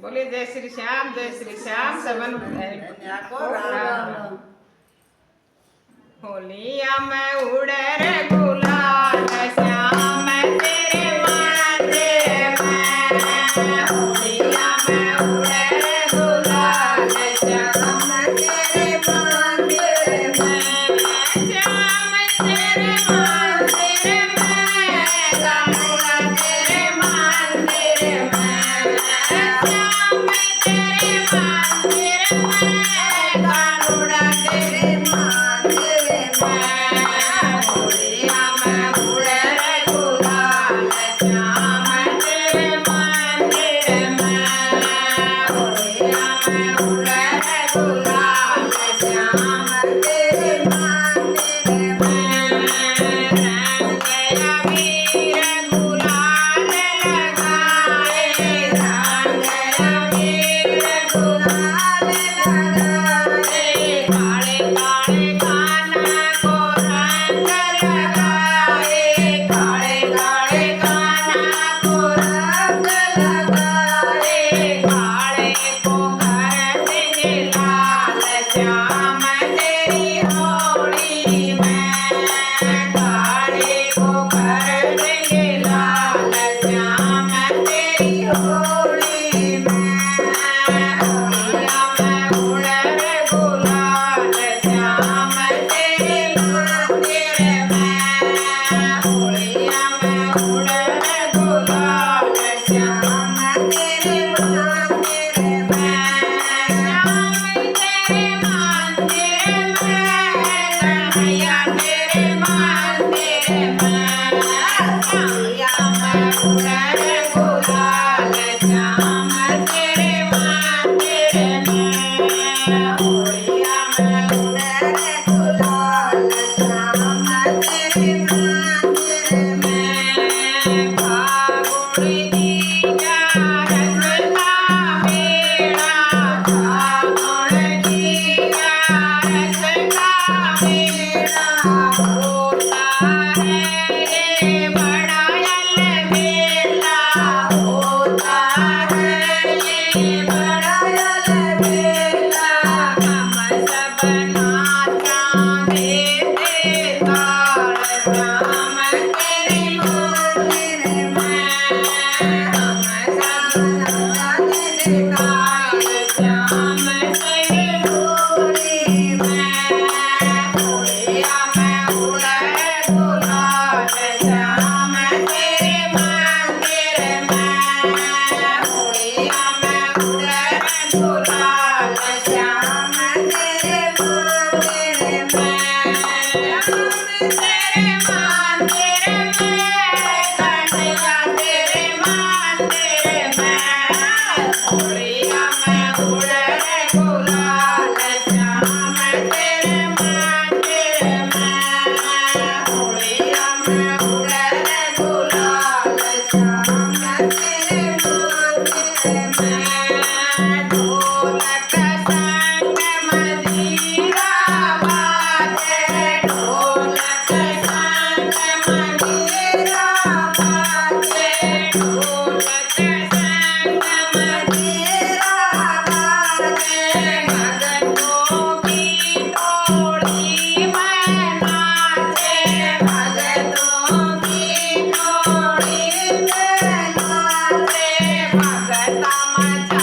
बोले जय श्री श्याम सबन होलिया में उड़े रे गुलाल श्याम तेरे मंदिर में होलिया में उड़े रे गुलाल श्याम तेरे मंदिर में श्याम तेरे मंदिर में गानुड़ा तेरे मंदिर में श्याम तेरे मंदिर में गानुड़ा तेरे मंदिर होलिया में उड़े रे गुलाल श्याम तेरे मंदिर में होलिया में उड़े रे गुलाल श्याम तेरे मंदिर में रंग अबीर गुलाल लगाए रंग अबीर गुलाल लगाए काले काले काना को रंग लगाए काले काले काना को रंग लगाए काले को घर देंगे लाल श्याम तेरी होली में काले को घर देंगे लाल श्याम तेरी होली में होलिया में उड़े रे गुलाल श्याम तेरे मंदिर में होलिया में उड़े रे गुलाल श्याम तेरे मंदिर में श्याम तेरे मंदिर में कन्हैया तेरे मंदिर में होलिया में उड़े रे गुलाल श्याम तेरे मंदिर में होलिया में उड़े रे गुलाल श्याम तेरे मंदिर में फागुनी जीजा रसता मेरा फागुन जीजा रसता मेरा होता है ये बड़ा अलबेला होता है ये बड़ा अलबेला हम सब नाचा देते ताल श्याम तेरे मंदिर में हम सब नाचा देते ताल श्याम तेरे होली में होलिया में उड़े गुलाल श्याम तेरे मंदिर में होलिया में उड़े गुलाल श्याम तेरे मंदिर में श्याम तेरे मंदिर में कन्हैया तेरे मंदिर में होलिया में उड़े गुलाल श्याम तेरे मंदिर में होलिया में उड़े गुलाल श्याम तेरे मंदिर में ढोलक संग मजीरा बाजे ढोलक संग मजीरा बाजे ढोलक संग मजीरा बाजे भगतों की टोली में नाचे भगतों की टोली में नाचे भगता मचा